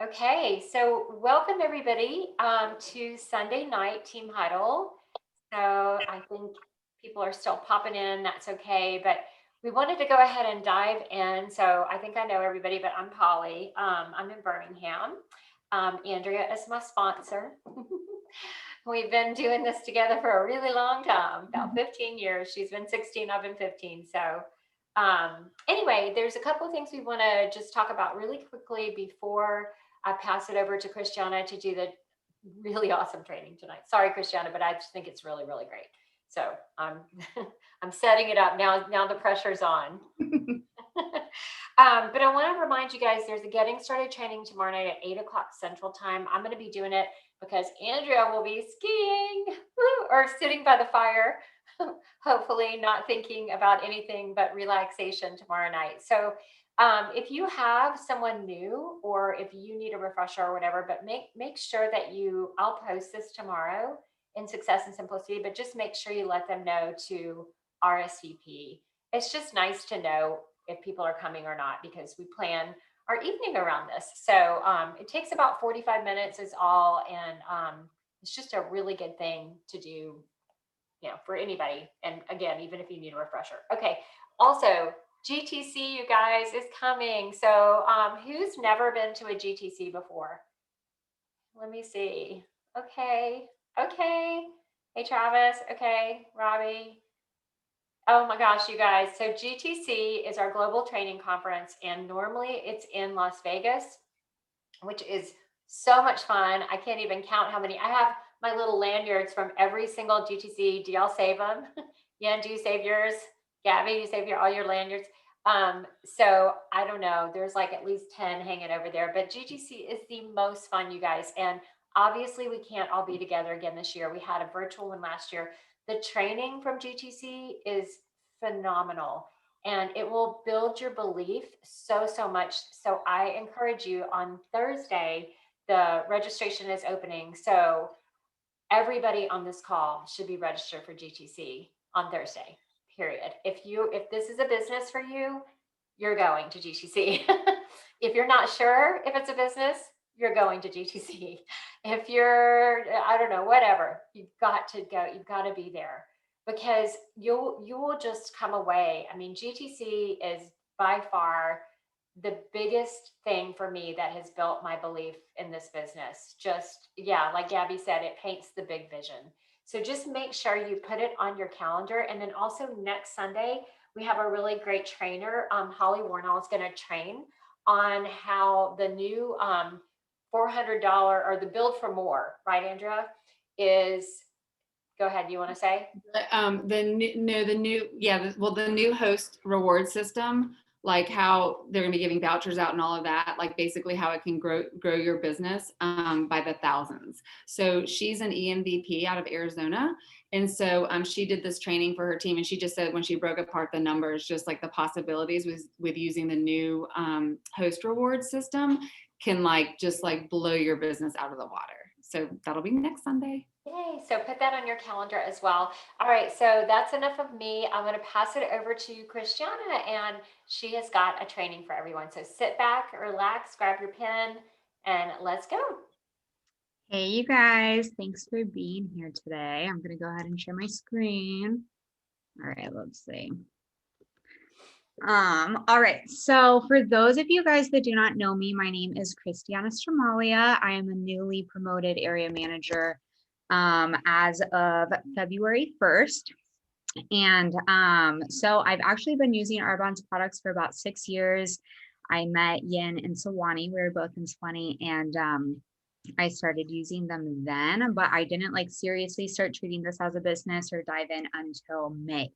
Okay, so welcome everybody to Sunday night Team Huddle. So I think people are still popping in, that's okay, but we wanted to go ahead and dive in. So I think I know everybody, but I'm Polly. I'm in Birmingham. Andrea is my sponsor. We've been doing this together for a really long time, about 15 years. She's been 16, I've been 15. So anyway, there's a couple of things we want to just talk about really quickly before I pass it over to Christiana to do the really awesome training tonight. Sorry, Christiana, but I just think it's really, really great. So I'm I'm setting it up now. Now the pressure's on. But I want to remind you guys there's a getting started training tomorrow night at 8 o'clock Central Time. I'm going to be doing it because Andrea will be skiing or sitting by the fire, hopefully not thinking about anything but relaxation tomorrow night. So if you have someone new or if you need a refresher or whatever, but make sure that I'll post this tomorrow in Success and Simplicity, but just make sure you let them know to RSVP. It's just nice to know if people are coming or not because we plan our evening around this. So it takes about 45 minutes is all, and it's just a really good thing to do, for anybody. And again, even if you need a refresher. Okay. Also, GTC, you guys, is coming. So who's never been to a GTC before? Let me see. Okay. Okay. Hey, Travis. Okay. Robbie. Oh my gosh, you guys. So GTC is our global training conference, and normally it's in Las Vegas, which is so much fun. I can't even count how many. I have my little lanyards from every single GTC. Do y'all save them? Yeah, do you save yours? Gabby, you save all your lanyards? So I don't know. There's like at least 10 hanging over there, but GTC is the most fun, you guys. And obviously we can't all be together again this year. We had a virtual one last year. The training from GTC is phenomenal and it will build your belief so much. So I encourage you on Thursday, the registration is opening. So everybody on this call should be registered for GTC on Thursday, period. If this is a business for you, you're going to GTC. If you're not sure if it's a business, you're going to GTC. If you're, I don't know, whatever, you've got to go, you've got to be there because you will just come away. I mean, GTC is by far the biggest thing for me that has built my belief in this business. Just, yeah, like Gabby said, it paints the big vision. So just make sure you put it on your calendar. And then also next Sunday, we have a really great trainer. Holly Warnall is going to train on how the new $400 or the build for more, right, Andrea, is. Go ahead. You want to say? The new host reward system, like how they're going to be giving vouchers out and all of that, like basically how it can grow your business by the thousands. So she's an EMVP out of Arizona. And so she did this training for her team. And she just said when she broke apart the numbers, just like the possibilities with using the new host reward system can just blow your business out of the water. So that'll be next Sunday. Yay. So put that on your calendar as well. All right. So that's enough of me. I'm going to pass it over to Christiana, and she has got a training for everyone. So sit back, relax, grab your pen, and let's go. Hey, you guys. Thanks for being here today. I'm going to go ahead and share my screen. All right. Let's see. All right. So for those of you guys that do not know me, my name is Christiana Stramalia. I am a newly promoted area manager as of February 1st. And so I've actually been using Arbonne's products for about 6 years. I met Yin and Sawani. We were both in Swanee, and I started using them then, but I didn't seriously start treating this as a business or dive in until May.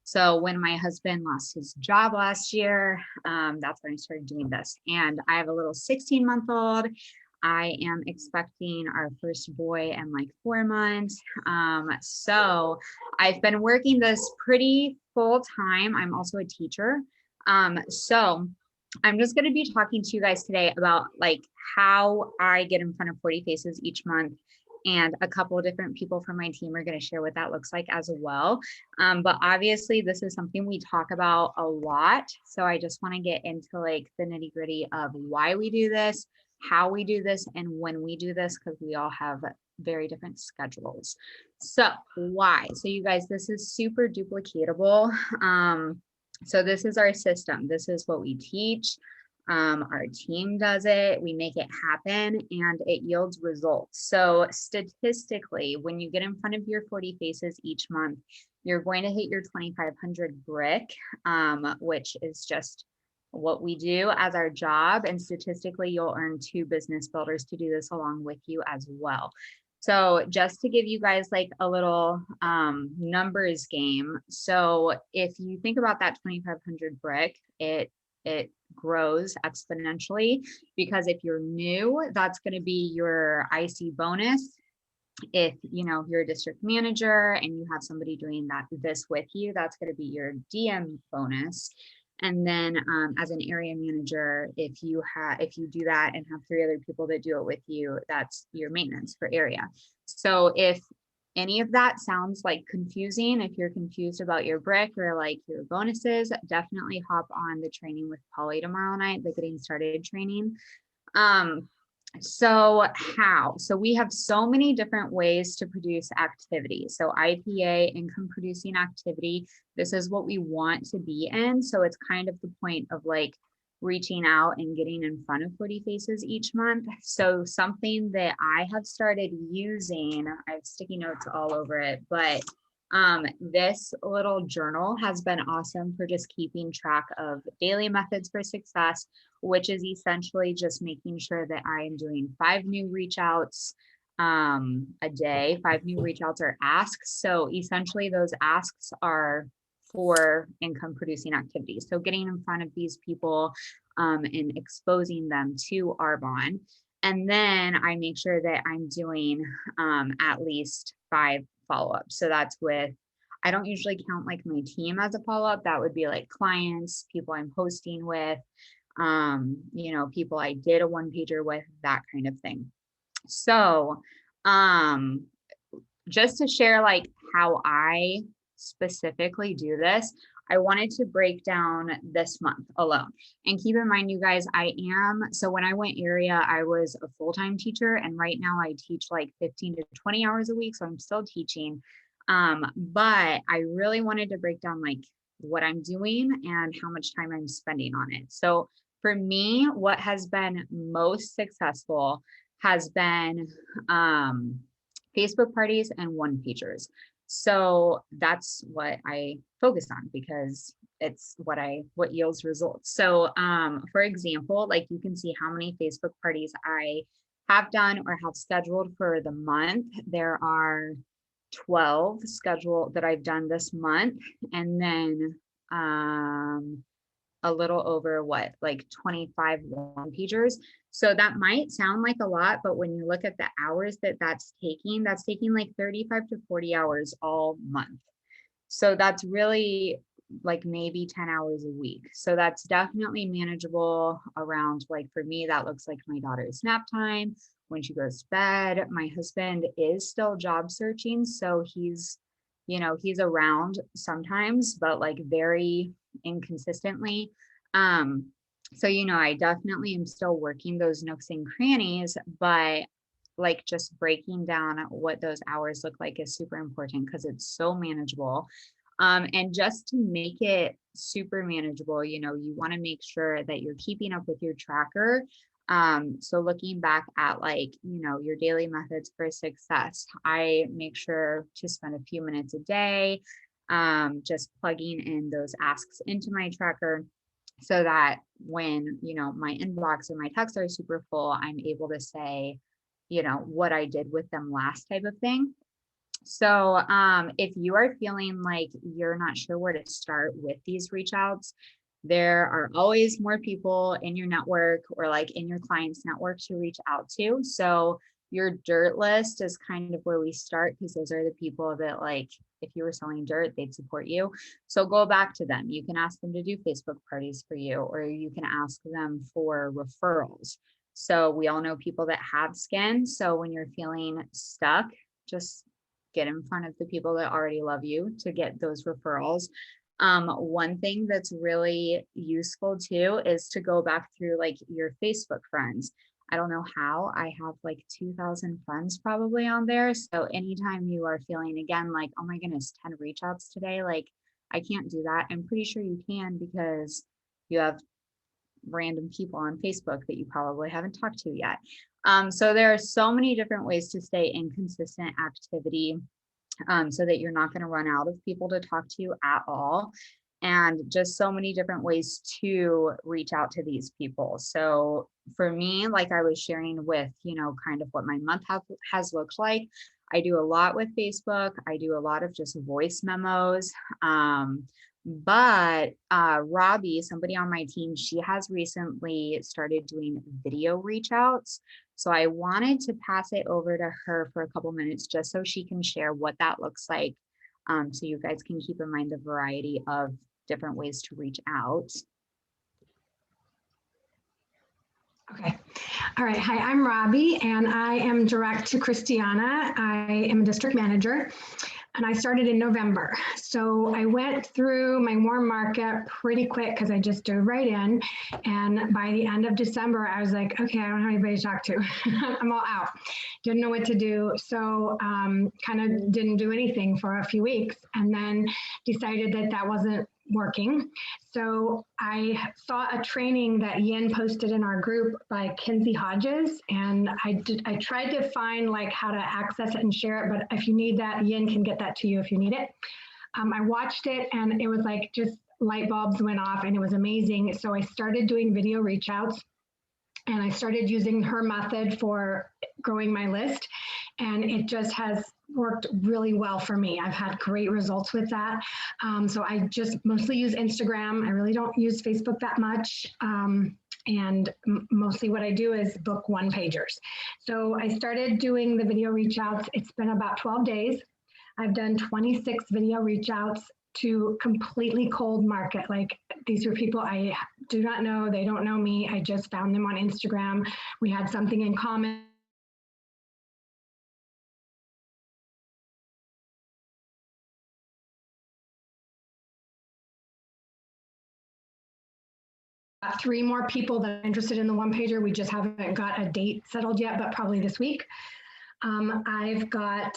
So when my husband lost his job last year, that's when I started doing this. And I have a little 16-month-old. I am expecting our first boy in 4 months. So I've been working this pretty full time. I'm also a teacher. So I'm just going to be talking to you guys today about how I get in front of 40 faces each month. And a couple of different people from my team are going to share what that looks like as well. But obviously this is something we talk about a lot. So I just want to get into the nitty gritty of why we do this, how we do this and when we do this, because we all have very different schedules. So why? So you guys, this is super duplicatable. So this is our system. This is what we teach. Our team does it, we make it happen, and it yields results. So statistically, when you get in front of your 40 faces each month, you're going to hit your 2,500 brick, which is just what we do as our job. And statistically, you'll earn 2 business builders to do this along with you as well. So just to give you guys like a little numbers game. So if you think about that 2,500 brick, it grows exponentially, because if you're new, that's going to be your IC bonus. If you're a district manager and you have somebody doing this with you, that's going to be your DM bonus. And then as an area manager, if you do that and have 3 other people that do it with you, that's your maintenance for area. So if any of that sounds like confusing, if you're confused about your brick or like your bonuses, definitely hop on the training with Polly tomorrow night, the getting started training. So we have so many different ways to produce activity. So IPA, income producing activity, this is what we want to be in. So it's kind of the point of like reaching out and getting in front of 40 faces each month. So something that I have started using, I have sticky notes all over it, but this little journal has been awesome for just keeping track of daily methods for success, which is essentially just making sure that I am doing 5 new reach outs a day, 5 new reach outs or asks. So essentially those asks are for income producing activities. So getting in front of these people and exposing them to Arbonne. And then I make sure that I'm doing at least 5 follow-ups. So that's with, I don't usually count like my team as a follow-up. That would be like clients, people I'm hosting with, people I did a 1-pager with, that kind of thing. So just to share like how I specifically do this, I wanted to break down this month alone. And keep in mind, you guys, so when I went area, I was a full-time teacher, and right now I teach like 15 to 20 hours a week. So I'm still teaching. But I really wanted to break down like what I'm doing and how much time I'm spending on it. So for me, what has been most successful has been Facebook parties and 1-pagers. So that's what I focus on because it's what yields results. So for example, like you can see how many Facebook parties I have done or have scheduled for the month. There are 12 scheduled that I've done this month, and then a little over like 25 1-pagers. So that might sound like a lot, but when you look at the hours that's taking like 35 to 40 hours all month. So that's really like maybe 10 hours a week. So that's definitely manageable around, like for me, that looks like my daughter's nap time, when she goes to bed. My husband is still job searching. So he's around sometimes, but like very inconsistently. So, I definitely am still working those nooks and crannies, but like just breaking down what those hours look like is super important because it's so manageable. And just to make it super manageable, you want to make sure that you're keeping up with your tracker. So looking back at like, your daily methods for success, I make sure to spend a few minutes a day, just plugging in those asks into my tracker so that when, my inbox or my texts are super full, I'm able to say, what I did with them last type of thing. So if you are feeling like you're not sure where to start with these reach outs, there are always more people in your network or like in your client's network to reach out to. So your dirt list is kind of where we start because those are the people that like, if you were selling dirt, they'd support you. So go back to them. You can ask them to do Facebook parties for you, or you can ask them for referrals. So we all know people that have skin. So when you're feeling stuck, just get in front of the people that already love you to get those referrals. One thing that's really useful too is to go back through like your Facebook friends. I don't know how. I have like 2,000 friends probably on there. So anytime you are feeling again like, oh my goodness, 10 reach outs today, like I can't do that. I'm pretty sure you can because you have random people on Facebook that you probably haven't talked to yet. So there are so many different ways to stay in consistent activity, so that you're not going to run out of people to talk to you at all. And just so many different ways to reach out to these people. So for me, like I was sharing with, kind of what my month has looked like, I do a lot with Facebook. I do a lot of just voice memos. But Robbie, somebody on my team, she has recently started doing video reach outs. So I wanted to pass it over to her for a couple minutes just so she can share what that looks like. So you guys can keep in mind the variety of different ways to reach out. Okay. All right. Hi, I'm Robbie, and I am direct to Christiana. I am a district manager, and I started in November. So I went through my warm market pretty quick because I just dove right in. And by the end of December, I was like, okay, I don't have anybody to talk to. I'm all out. Didn't know what to do. So kind of didn't do anything for a few weeks, and then decided that that wasn't working. So I saw a training that Yin posted in our group by Kinsey Hodges, and I tried to find like how to access it and share it, but if you need that, Yin can get that to you if you need it. I watched it and it was like just light bulbs went off and it was amazing. So I started doing video reach outs, and I started using her method for growing my list, and it just has worked really well for me. I've had great results with that. So I just mostly use Instagram. I really don't use Facebook that much. And mostly what I do is book one pagers. So I started doing the video reach outs. It's been about 12 days. I've done 26 video reach outs to completely cold market. Like these were people I do not know. They don't know me. I just found them on Instagram. We had something in common. Three more people that are interested in the one pager. We just haven't got a date settled yet, but probably this week. I've got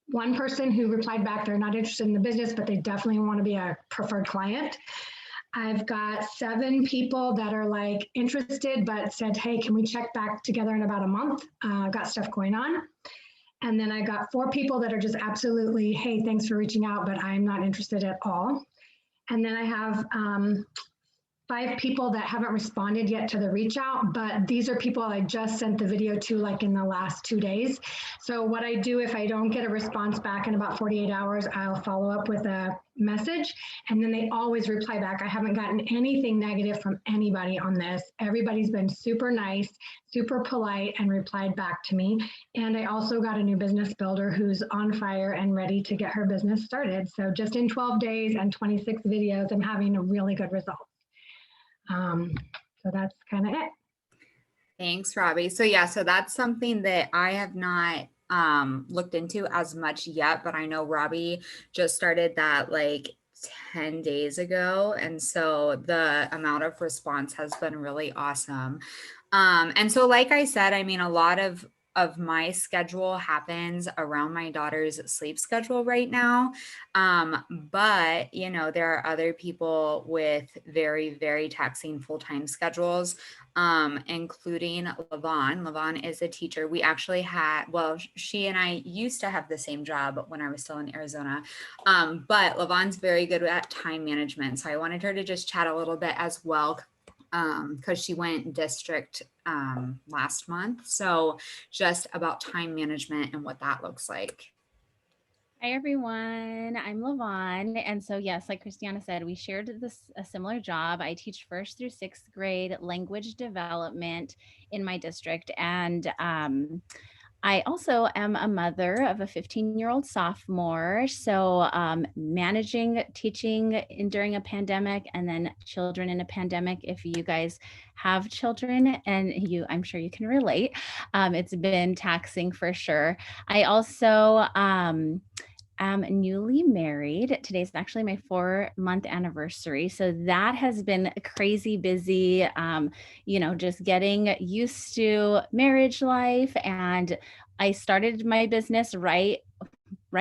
one person who replied back, they're not interested in the business, but they definitely want to be a preferred client. I've got 7 people that are like interested, but said, hey, can we check back together in about a month? Got stuff going on. And then I got 4 people that are just absolutely, hey, thanks for reaching out, but I'm not interested at all. And then I have 5 people that haven't responded yet to the reach out, but these are people I just sent the video to like in the last 2 days. So what I do, if I don't get a response back in about 48 hours, I'll follow up with a message, and then they always reply back. I haven't gotten anything negative from anybody on this. Everybody's been super nice, super polite, and replied back to me. And I also got a new business builder who's on fire and ready to get her business started. So just in 12 days and 26 videos, I'm having a really good result. So that's kind of it. Thanks, Robbie. So yeah, so that's something that I have not looked into as much yet, but I know Robbie just started that like 10 days ago. And so the amount of response has been really awesome. And so like I said, I mean, a lot of my schedule happens around my daughter's sleep schedule right now. But there are other people with very, very taxing full-time schedules, including Lavon. Lavon is a teacher. We actually had, well, she and I used to have the same job when I was still in Arizona. But Lavon's very good at time management. So I wanted her to just chat a little bit as well, because she went district last month. So just about time management and what that looks like. Hi, everyone. I'm Lavon. And so, yes, like Christiana said, we shared a similar job. I teach 1st through 6th grade language development in my district. And I also am a mother of a 15-year-old sophomore. So managing teaching during a pandemic, and then children in a pandemic, if you guys have children, and I'm sure you can relate, it's been taxing for sure. I also am newly married. Today's actually my 4-month anniversary. So that has been crazy busy, just getting used to marriage life. And I started my business right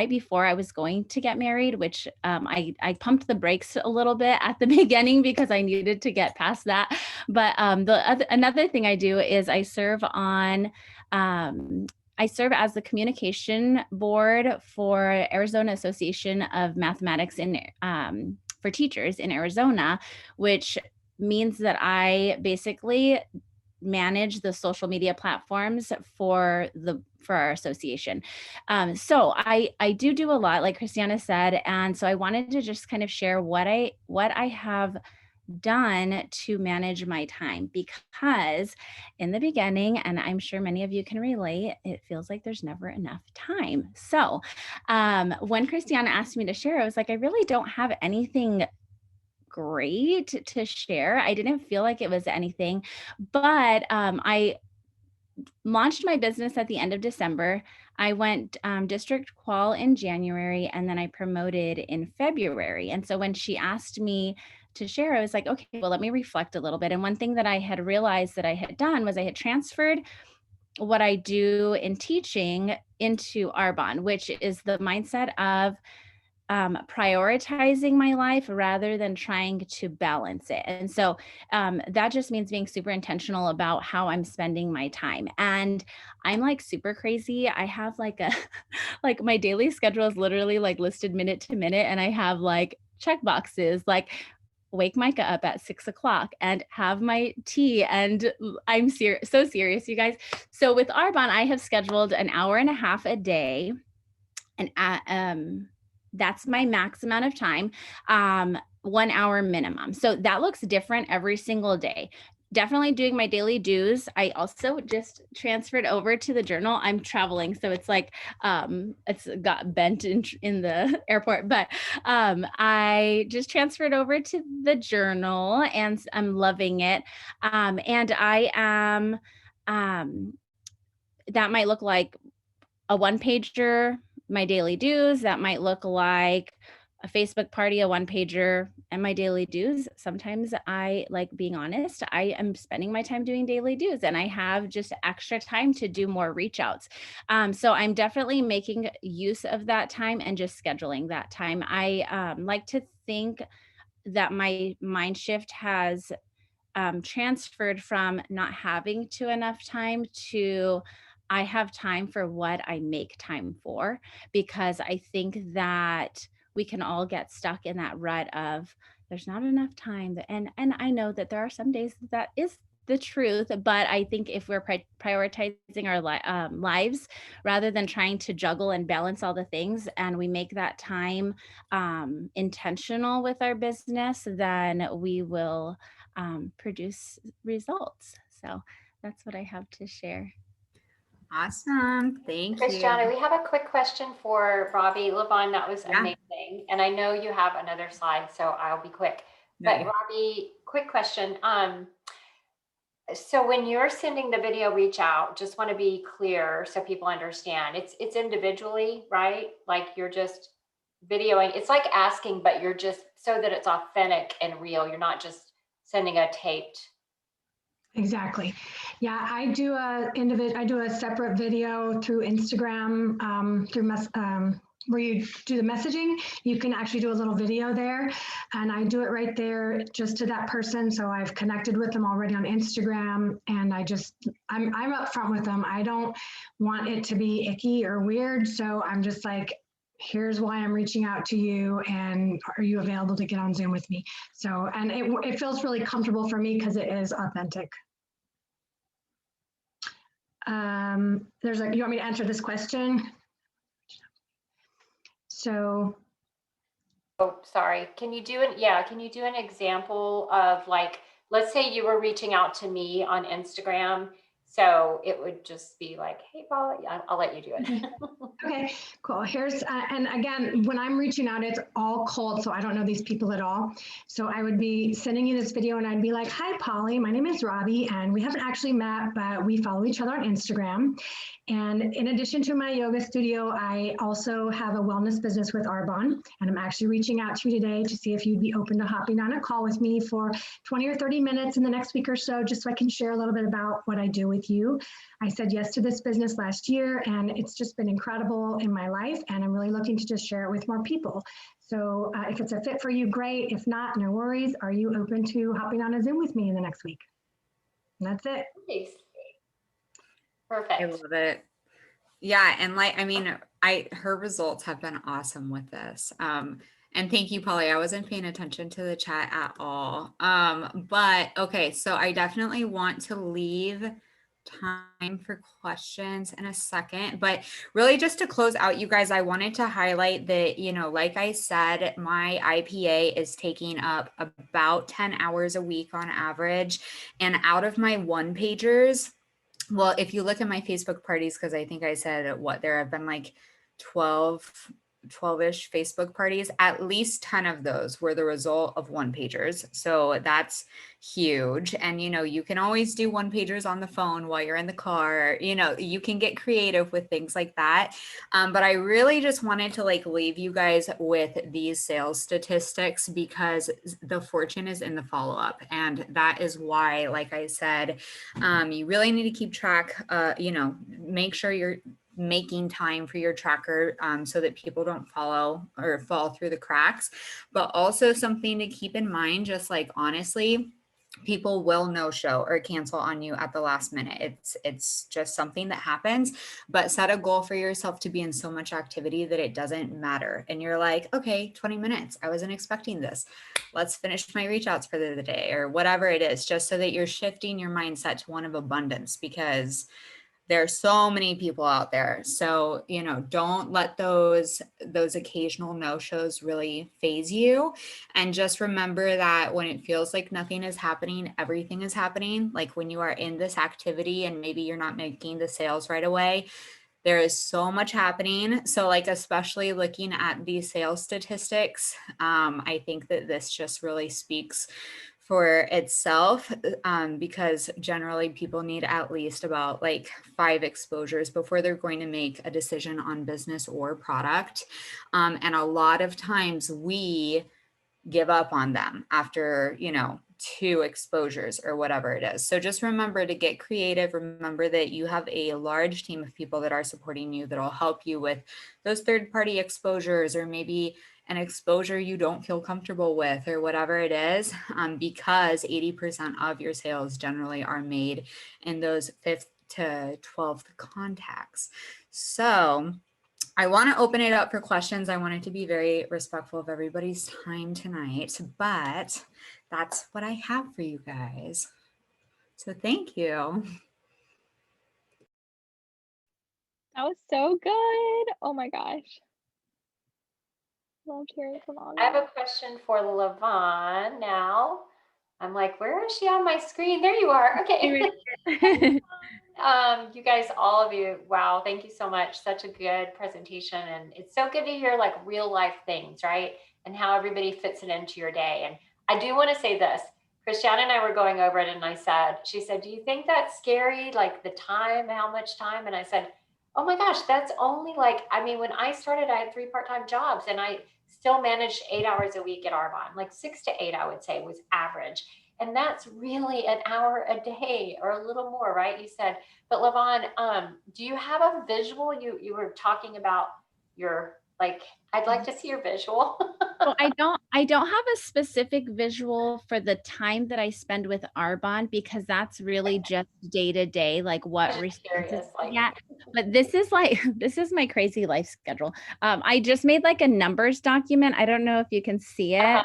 before I was going to get married, which I pumped the brakes a little bit at the beginning because I needed to get past that. But another thing I do is I serve as the communication board for Arizona Association of Mathematics for teachers in Arizona, which means that I basically manage the social media platforms for our association. So I do a lot, like Christiana said, and so I wanted to just kind of share what I have done to manage my time, because in the beginning, and I'm sure many of you can relate, it feels like there's never enough time. So when Christiana asked me to share, I was like, I really don't have anything great to share. I didn't feel like it was anything, but I launched my business at the end of December. I went district qual in January, and then I promoted in February. And so when she asked me to share, I was like, okay, well, let me reflect a little bit. And one thing that I had realized that I had done was I had transferred what I do in teaching into Arbonne, which is the mindset of prioritizing my life rather than trying to balance it. And so that just means being super intentional about how I'm spending my time. And I'm like super crazy. I have like like my daily schedule is literally like listed minute to minute. And I have like check boxes, like wake Micah up at 6 o'clock and have my tea. And I'm so serious, you guys. So with Arbonne, I have scheduled an hour and a half a day. And that's my max amount of time, 1 hour minimum. So that looks different every single day. Definitely doing my daily dues. I also just transferred over to the journal. I'm traveling, so it's like it's got bent in the airport, but I just transferred over to the journal, and I'm loving it. And I am that might look like a one pager, my daily dues. That might look like a Facebook party, a one pager, and my daily dues. Sometimes I, like being honest, I am spending my time doing daily dues, and I have just extra time to do more reach outs. So I'm definitely making use of that time and just scheduling that time. I like to think that my mind shift has transferred from not having to enough time to I have time for what I make time for, because I think that we can all get stuck in that rut of there's not enough time. And I know that there are some days that is the truth, but I think if we're prioritizing our lives rather than trying to juggle and balance all the things, and we make that time intentional with our business, then we will produce results. So that's what I have to share. Awesome. Thank Christiana, you. we have a quick question for Robbie. Levon, that was Yeah. amazing. And I know you have another slide, so I'll be quick. But Okay. Robbie, quick question. So when you're sending the video reach out, just want to be clear so people understand. It's individually, right? Like you're just videoing. It's like asking, but you're just so that it's authentic and real. You're not just sending a taped. Exactly. Yeah, I do a separate video through Instagram, where you do the messaging. You can actually do a little video there, and I do it right there just to that person. So I've connected with them already on Instagram, and I'm upfront with them. I don't want it to be icky or weird, so I'm just like, here's why I'm reaching out to you, and are you available to get on Zoom with me? So, and it feels really comfortable for me because it is authentic. You want me to answer this question? So, Oh, sorry. Can you do an example of, like, let's say you were reaching out to me on Instagram. So it would just be like, hey, Paula, yeah, I'll let you do it. Okay, cool. Here's, and again, when I'm reaching out, it's all cold, so I don't know these people at all. So I would be sending you this video and I'd be like, hi, Polly, my name is Robbie, and we haven't actually met, but we follow each other on Instagram. And in addition to my yoga studio, I also have a wellness business with Arbonne, and I'm actually reaching out to you today to see if you'd be open to hopping on a call with me for 20 or 30 minutes in the next week or so, just so I can share a little bit about what I do with you. I said yes to this business last year, and it's just been incredible in my life, and I'm really looking to just share it with more people. So if it's a fit for you, great. If not, no worries. Are you open to hopping on a Zoom with me in the next week? And that's it. Nice. I Perfect. love it. Yeah. And like, I mean, her results have been awesome with this. And thank you, Polly. I wasn't paying attention to the chat at all. But okay, so I definitely want to leave time for questions in a second, but really just to close out, you guys, I wanted to highlight that, you know, like I said, my IPA is taking up about 10 hours a week on average. And out of my one pagers, well, if you look at my Facebook parties, because I think I said what, there have been like 12-ish Facebook parties, at least 10 of those were the result of one pagers. So that's huge. And, you know, you can always do one pagers on the phone while you're in the car, you know, you can get creative with things like that. But I really just wanted to like leave you guys with these sales statistics because the fortune is in the follow-up. And that is why, like I said, you really need to keep track, you know, make sure you're making time for your tracker so that people don't follow or fall through the cracks. But also something to keep in mind, just like honestly, people will no show or cancel on you at the last minute. It's just something that happens, but set a goal for yourself to be in so much activity that it doesn't matter. And you're like, okay, 20 minutes. I wasn't expecting this. Let's finish my reach outs for the day or whatever it is, just so that you're shifting your mindset to one of abundance, because there are so many people out there. So, you know, don't let those occasional no-shows really phase you. And just remember that when it feels like nothing is happening, everything is happening. Like when you are in this activity and maybe you're not making the sales right away, there is so much happening. So like, especially looking at these sales statistics, I think that this just really speaks for itself, because generally people need at least about like 5 exposures before they're going to make a decision on business or product. And a lot of times we give up on them after, you know, 2 exposures or whatever it is. So just remember to get creative. Remember that you have a large team of people that are supporting you that'll help you with those third-party exposures, or maybe an exposure you don't feel comfortable with or whatever it is, because 80% of your sales generally are made in those 5th to 12th contacts. So I want to open it up for questions. I wanted to be very respectful of everybody's time tonight, but that's what I have for you guys. So thank you. That was so good. Oh my gosh. Loved hearing from all of I have you. a question for Lavon now. I'm like, where is she on my screen? There you are. Okay. You guys, all of you, wow, thank you so much. Such a good presentation. And it's so good to hear like real life things, right? And how everybody fits it into your day. And I do want to say this. Christiane and I were going over it, and she said, do you think that's scary? Like the time, how much time? And I said, oh my gosh, that's only like, I mean, when I started, I had 3 part-time jobs, and I still managed 8 hours a week at Arbonne, like 6 to 8, I would say was average. And that's really an hour a day or a little more, right? You said, but Lavon, do you have a visual? You were talking about your, like, I'd like to see your visual. So I don't have a specific visual for the time that I spend with Arbonne, because that's really just day to day, like what I'm just responses curious, like, yeah. But this is like this is my crazy life schedule. I just made like a numbers document. I don't know if you can see it.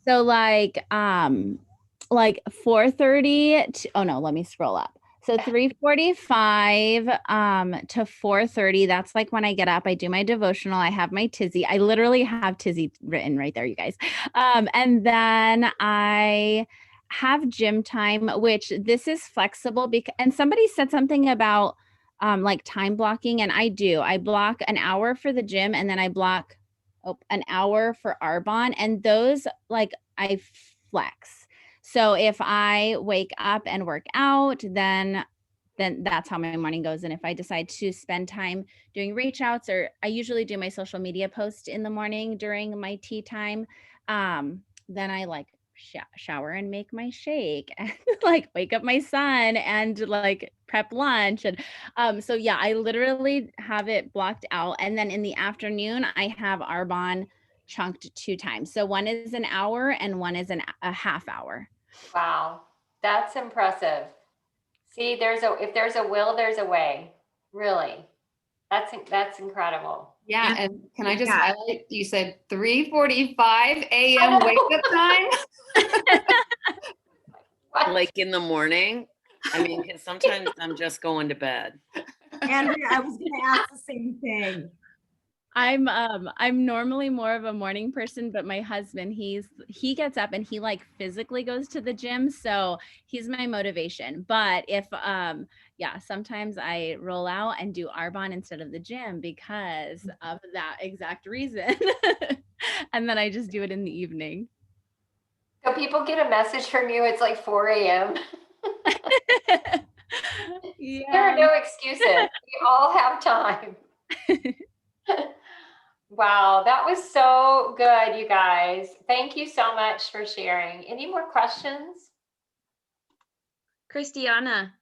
So like 4:30 to, oh no, let me scroll up. So 3:45 to 4:30, that's like when I get up, I do my devotional, I have my tizzy. I literally have tizzy written right there, you guys. And then I have gym time, which this is flexible because, and somebody said something about like time blocking, and I do. I block an hour for the gym and then I block an hour for Arbonne, and those like I flex. So if I wake up and work out, then that's how my morning goes. And if I decide to spend time doing reach outs, or I usually do my social media post in the morning during my tea time, then I like shower and make my shake and like wake up my son and like prep lunch. And so yeah, I literally have it blocked out. And then in the afternoon, I have Arbonne chunked 2 times. So one is an hour and one is a half hour. Wow, that's impressive. See, if there's a will, there's a way. Really. That's incredible. Yeah, and can I just Yeah. highlight, you said 3:45 I a.m. know. wake up time? What? Like in the morning. I mean, because sometimes I'm just going to bed. Andrea, I was going to ask the same thing. I'm normally more of a morning person, but my husband, he gets up and he like physically goes to the gym, so he's my motivation. But if yeah, sometimes I roll out and do Arbonne instead of the gym because of that exact reason. And then I just do it in the evening. So people get a message from you, it's like 4 a.m. There are Yeah. no excuses. We all have time. Wow, that was so good, you guys. Thank you so much for sharing. Any more questions? Christiana,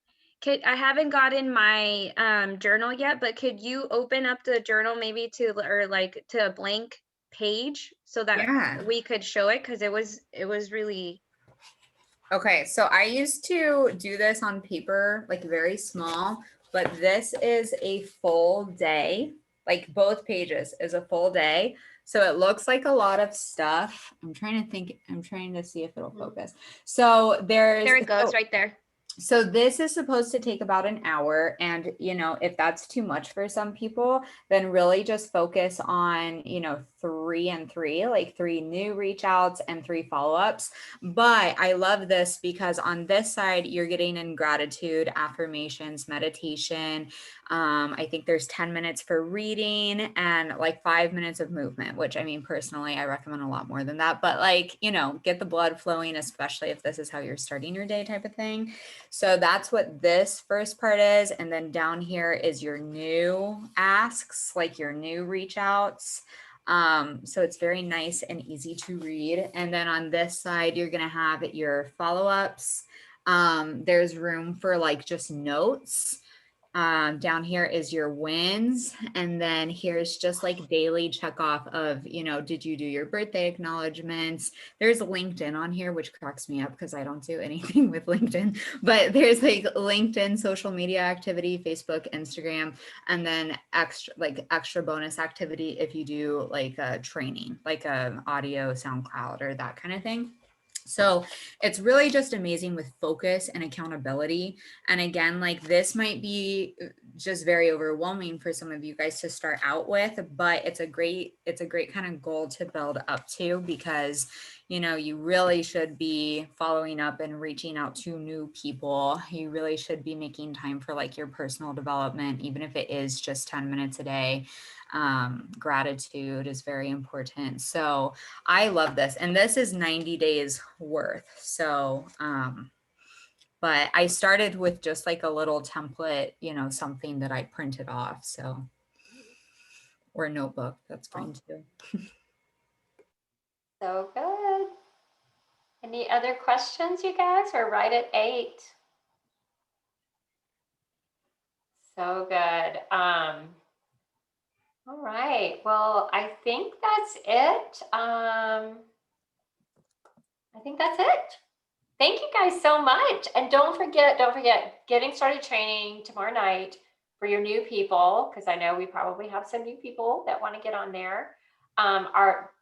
I haven't gotten my journal yet, but could you open up the journal maybe to a blank page so that Yeah. we could show it? Because it was really Okay, so I used to do this on paper, like very small, but this is a full day. Like both pages is a full day. So it looks like a lot of stuff. I'm trying to see if it'll focus. So there it goes right there. So this is supposed to take about an hour. And, if that's too much for some people, then really just focus on, 3 and 3, like 3 new reach outs and 3 follow-ups. But I love this because on this side, you're getting in gratitude, affirmations, meditation. I think there's 10 minutes for reading and like 5 minutes of movement, which I mean, personally, I recommend a lot more than that, but get the blood flowing, especially if this is how you're starting your day type of thing. So that's what this first part is. And then down here is your new asks, like your new reach outs. So it's very nice and easy to read. And then on this side, you're going to have your follow-ups. There's room for like just notes. Down here is your wins. And then here's just like daily check off of, did you do your birthday acknowledgements? There's LinkedIn on here, which cracks me up because I don't do anything with LinkedIn, but there's like LinkedIn social media activity, Facebook, Instagram, and then extra bonus activity if you do like a training, like a audio, SoundCloud, or that kind of thing. So it's really just amazing with focus and accountability. And again, like this might be just very overwhelming for some of you guys to start out with, but it's a great kind of goal to build up to, because you really should be following up and reaching out to new people. You really should be making time for like your personal development, even if it is just 10 minutes a day. Gratitude is very important. So I love this, and this is 90 days worth. So, but I started with just like a little template, something that I printed off. So, or a notebook, that's fine too. So good. Any other questions, you guys? We're right at 8. So good. All right. Well, I think that's it. I think that's it. Thank you guys so much. And don't forget, getting started training tomorrow night for your new people, because I know we probably have some new people that want to get on there.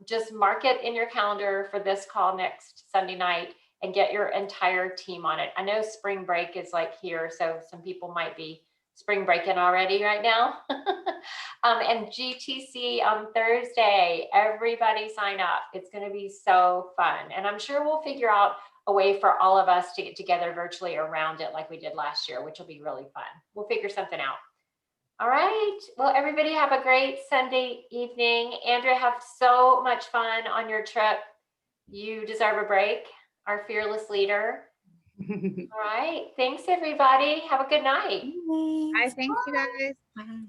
Just mark it in your calendar for this call next Sunday night and get your entire team on it. I know spring break is like here, so some people might be spring breaking already right now. And GTC on Thursday. Everybody sign up. It's going to be so fun. And I'm sure we'll figure out a way for all of us to get together virtually around it like we did last year, which will be really fun. We'll figure something out. All right. Well, everybody have a great Sunday evening. Andrea, have so much fun on your trip. You deserve a break, our fearless leader. All right. Thanks, everybody. Have a good night. Thanks, you guys.